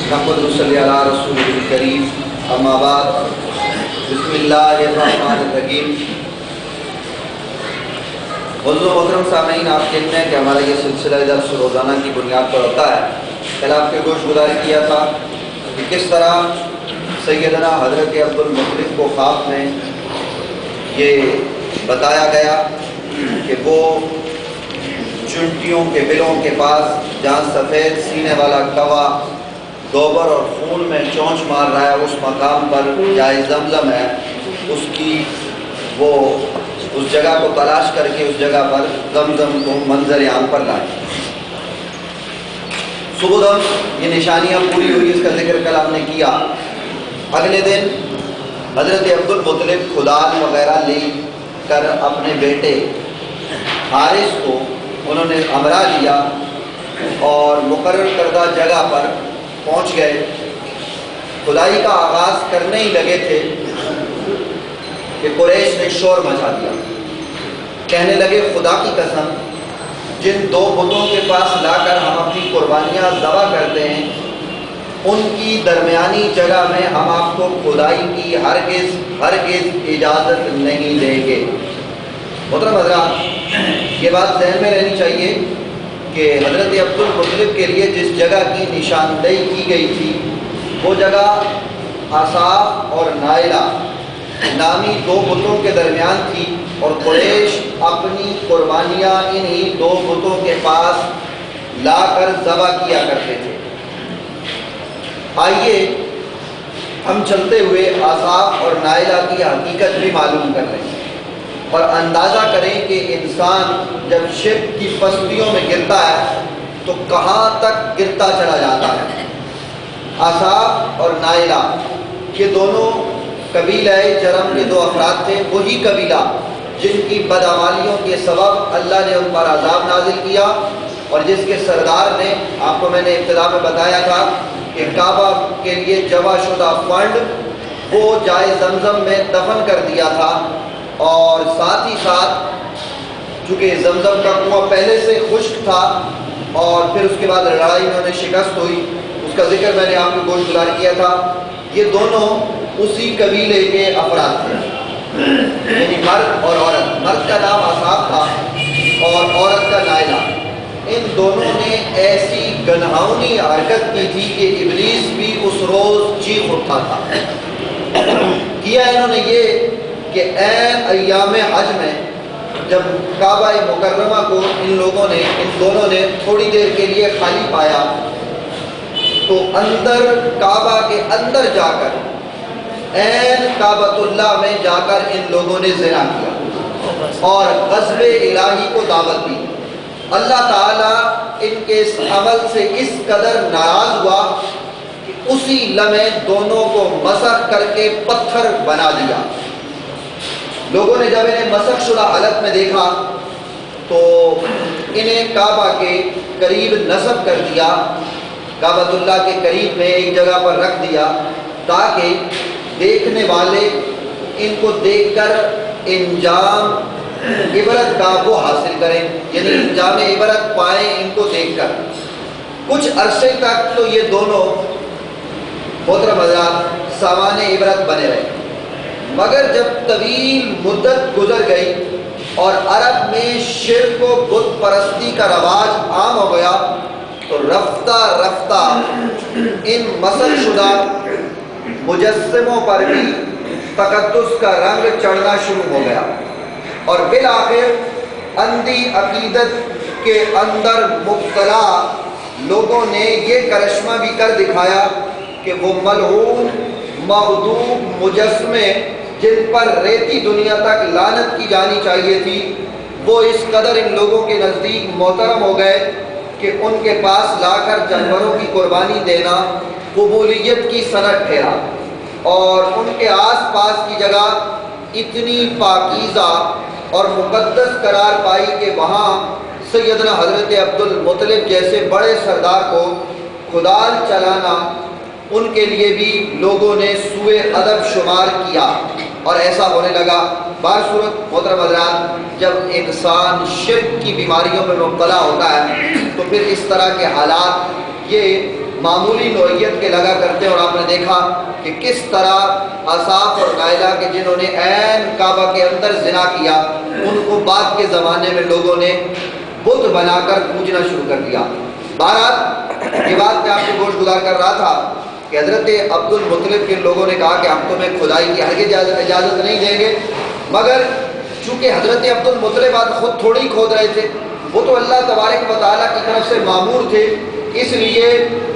नहमदुहु सल्ली अला रसूलिल करीम, अम्मा बाद, बिस्मिल्लाहिर्रहमानिर्रहीम। मुअज़्ज़ज़ मोहतरम सामीन, आप कहते हैं कि हमारा ये सिलसिला दर्स रोज़ाना की बुनियाद पर होता है। कल आपके गोश गुज़ार किया था कि किस तरह सैयदना हज़रत अब्दुल मुत्तलिब को ख्वाब में ये बताया गया कि वो चुंटियों के बिलों के पास जहाँ सफ़ेद सीने वाला कवा गोबर और खून में चोंच मार रहा है, उस मकाम पर जहाँ ज़मज़म है, उसकी वो उस जगह को तलाश करके उस जगह पर ज़मज़म को मंजर आम पर लाए। सुबह ये निशानियाँ पूरी हुई, इसका जिक्र कल हमने किया। अगले दिन हज़रत अब्दुल मुत्तलिब खुदान वगैरह ले कर अपने बेटे हारिस को उन्होंने अमरा लिया और मुकर्रर करदा जगह पर पहुंच गए। खुदाई का आगाज़ करने ही लगे थे कि कुरैश ने शोर मचा दिया। कहने लगे, खुदा की कसम, जिन दो बुतों के पास लाकर हम अपनी कुर्बानियाँ ज़बह करते हैं, उनकी दरमियानी जगह में हम आपको खुदाई की हरगिज़ इजाज़त नहीं देंगे। मोहतरम हज़रात, ये बात ज़हन में रहनी चाहिए कि हज़रत अब्दुल मुत्तलिब के लिए जिस जगह की निशानदेही की गई थी, वो जगह आसाफ और नाइला नामी दो बुतों के दरमियान थी और कुरैश अपनी कुर्बानियाँ इन्हीं दो बुतों के पास लाकर ज़बह किया करते थे। आइए हम चलते हुए आसाफ और नाइला की हकीकत भी मालूम कर लें और अंदाज़ा करें कि इंसान जब शिर्क की पस्तियों में गिरता है तो कहाँ तक गिरता चला जाता है। आसाफ और नाइला ये दोनों कबीला जरम के दो अफराद थे, वही कबीला जिनकी बदअमालियों के सबब अल्लाह ने उन पर अज़ाब नाजिल किया और जिसके सरदार ने, आपको मैंने इब्तिदा में बताया था कि काबा के लिए जमा शुदा फंड वो जाए ज़मज़म में दफन कर दिया था और साथ ही साथ चूँकि ज़मज़म का कुआं पहले से खुश्क था और फिर उसके बाद लड़ाई में उन्हें शिकस्त हुई, उसका जिक्र मैंने आपको गोश गुज़ार किया था। ये दोनों उसी कबीले के अफराद थे, यानी मर्द और औरत। मर्द का नाम आसाफ था और औरत का नाइला। इन दोनों ने ऐसी गनहाउनी हरकत की थी कि इब्लीस भी उस रोज़ चीख उठा था। किया इन्होंने ये कि ऐन अय्याम हज में जब काबा मुकर्रमा को इन दोनों ने थोड़ी देर के लिए खाली पाया तो अंदर काबा के अंदर जाकर ऐन काबतुल्लाह में जाकर इन लोगों ने ज़िना किया और ग़ज़्ब इलाही को दावत दी। अल्लाह ताला इनके इस अमल से इस कदर नाराज़ हुआ कि उसी लम्हे दोनों को मसख करके पत्थर बना दिया। लोगों ने जब इन्हें मसख शुदा हालत में देखा तो इन्हें काबा के करीब नस्ब कर दिया, काबतुल्लाह के करीब में एक जगह पर रख दिया ताकि देखने वाले इनको देखकर इंजाम इबरत का वो हासिल करें, यानी इंजाम इबरत पाएँ इनको देखकर। कुछ अरसे तक तो ये दोनों मोहतरम हज़रात सामाने इबरत बने रहे, मगर जब तवील मुद्दत गुजर गई और अरब में शिर्क व बुत परस्ती का रवाज आम हो गया तो रफ्ता रफ्ता इन मसल शुदा मुजस्सिमों पर भी तकद्दुस का रंग चढ़ना शुरू हो गया और बिल आखिर अंधी अकीदत के अंदर मुब्तला लोगों ने ये करिश्मा भी कर दिखाया कि वो मलऊन मग़दूब मुजस्समे जिन पर रेती दुनिया तक लानत की जानी चाहिए थी, वो इस कदर इन लोगों के नज़दीक मोहतरम हो गए कि उनके पास लाकर जानवरों की कुर्बानी देना कबूलियत की सनद ठहरा और उनके आस पास की जगह इतनी पाकीज़ा और मुक़द्दस करार पाई कि वहाँ सैयदना हज़रत अब्दुल मुत्तलिब जैसे बड़े सरदार को खुदाल चलाना उनके लिए भी लोगों ने सुए अदब शुमार किया और ऐसा होने लगा। बासूरत मोहतरम हज़रात, जब इंसान शिर्क की बीमारियों में मुब्तला होता है तो फिर इस तरह के हालात ये معمولی نوعیت کے لگا کرتے ہیں، اور آپ نے دیکھا کہ کس طرح آصاف اور نائلہ کے جنہوں نے عین کعبہ کے اندر زنا کیا، ان کو بعد کے زمانے میں لوگوں نے بت بنا کر پوجنا شروع کر دیا۔ بہرحال یہ بات میں آپ کو گوش گزار کر رہا تھا کہ حضرت عبد المطلب کے لوگوں نے کہا کہ ہم تمہیں کھدائی کی ہرگز اجازت نہیں دیں گے، مگر چونکہ حضرت عبد المطلب آج خود تھوڑی کھود رہے تھے، وہ تو اللہ تبارک و تعالیٰ کی طرف سے مامور تھے، اس لیے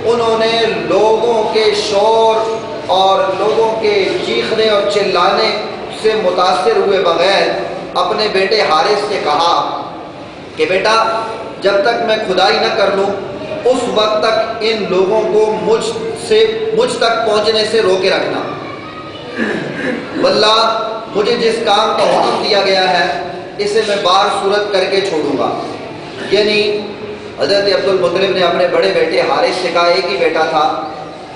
انہوں نے لوگوں کے شور اور لوگوں کے چیخنے اور چلانے سے متاثر ہوئے بغیر اپنے بیٹے حارث سے کہا کہ بیٹا جب تک میں کھدائی نہ کر لوں اس وقت تک ان لوگوں کو مجھ تک پہنچنے سے روکے رکھنا، واللہ مجھے جس کام کا حکم دیا گیا ہے اسے میں بار صورت کر کے چھوڑوں گا۔ یعنی حضرت عبد المطلب نے اپنے بڑے بیٹے حارث سے کہا، ایک ہی بیٹا تھا،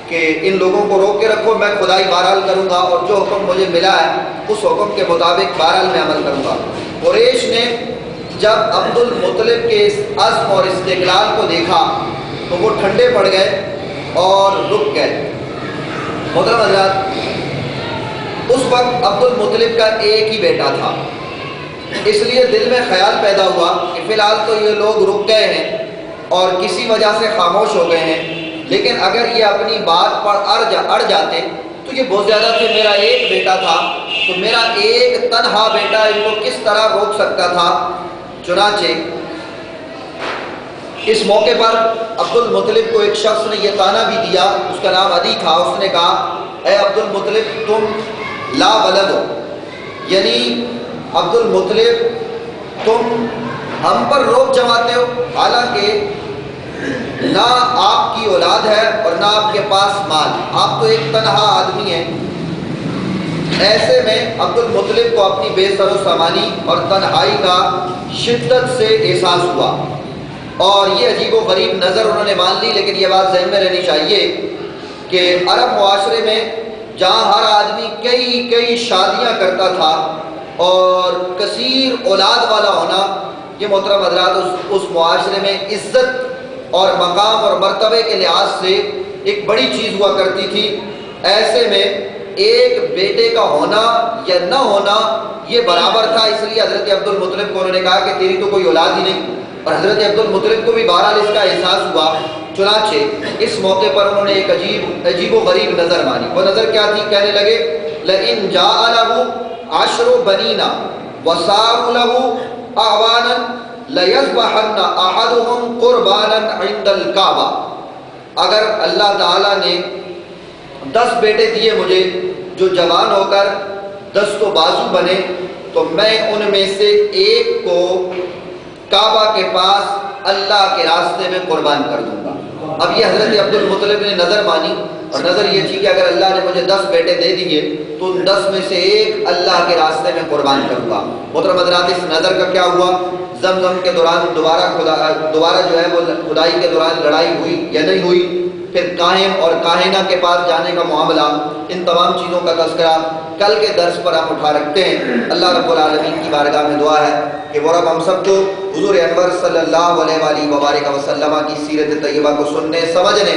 کہ ان لوگوں کو روک کے رکھو، میں کھدائی بہرحال کروں گا، اور جو حکم مجھے ملا ہے اس حکم کے مطابق بہرحال میں عمل کروں گا۔ قریش نے جب عبد المطلب کے اس عزم اور استقلال کو دیکھا تو وہ ٹھنڈے پڑ گئے اور رک گئے۔ محترم حضرات، اس وقت عبد المطلب کا ایک ہی بیٹا تھا، اس لیے دل میں خیال پیدا ہوا کہ فی الحال تو یہ لوگ رک گئے ہیں اور کسی وجہ سے خاموش ہو گئے ہیں، لیکن اگر یہ اپنی بات پر اڑ جاتے تو یہ بہت زیادہ تھے، میرا ایک بیٹا تھا تو میرا ایک تنہا بیٹا ان کو کس طرح روک سکتا تھا۔ چنانچہ اس موقع پر عبد المطلب کو ایک شخص نے یہ طعنہ بھی دیا، اس کا نام عدی تھا، اس نے کہا اے عبد المطلب تم لا ولد ہو، یعنی عبد المطلب تم ہم پر روب جماتے ہو، حالانکہ نہ آپ کی اولاد ہے اور نہ آپ کے پاس مال، آپ تو ایک تنہا آدمی ہیں۔ ایسے میں عبد المطلب کو اپنی بے سر و سامانی اور تنہائی کا شدت سے احساس ہوا، اور یہ عجیب و غریب نظر انہوں نے مان لی، لیکن یہ بات ذہن میں رہنی چاہیے کہ عرب معاشرے میں جہاں ہر آدمی کئی شادیاں کرتا تھا اور کثیر اولاد والا ہونا، یہ محترم حضرات اس معاشرے میں عزت اور مقام اور مرتبے کے لحاظ سے ایک بڑی چیز ہوا کرتی تھی۔ ایسے میں ایک بیٹے کا ہونا یا نہ ہونا یہ برابر تھا، اس لیے حضرت عبد المطلب کو انہوں نے کہا کہ تیری تو کوئی اولاد ہی نہیں، اور حضرت عبد المطلب کو بھی بہرحال اس کا احساس ہوا۔ چنانچہ اس موقع پر انہوں نے ایک عجیب و غریب نظر مانی۔ وہ نظر کیا تھی؟ کہنے لگے لَإِن جَاءَ لَهُ 10 بَنِينَ وَصَارُوا لَهُ أَعْوَانًا لَيَذْبَحَنَّ أَحَدُهُمْ قُرْبَانًا عِندَ الْكَعْبَةِ، اگر اللہ تعالیٰ نے 10 بیٹے دیے مجھے جو جوان ہو کر دست و بازو بنے، تو میں ان میں سے ایک کو کعبہ کے پاس اللہ کے راستے میں قربان کر دوں گا۔ اب یہ حضرت عبد المطلب نے نظر مانی، اور نظر یہ تھی کہ اگر اللہ نے مجھے 10 بیٹے دے دیے تو ان 10 میں سے ایک اللہ کے راستے میں قربان کروں گا۔ محترم حضرات، اس نظر کا کیا ہوا؟ زمزم کے دوران دوبارہ جو ہے وہ کھدائی کے دوران لڑائی ہوئی یا نہیں ہوئی، پھر کاہن اور کاہنہ کے پاس جانے کا معاملہ، ان تمام چیزوں کا تذکرہ کل کے درس پر ہم اٹھا رکھتے ہیں۔ اللہ رب العالمین کی بارگاہ میں دعا ہے کہ وہ رب ہم سب کو حضور انور صلی اللہ علیہ وآلہ وبارک وسلم کی سیرت طیبہ کو سننے، سمجھنے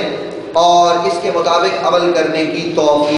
اور اس کے مطابق عمل کرنے کی توفیق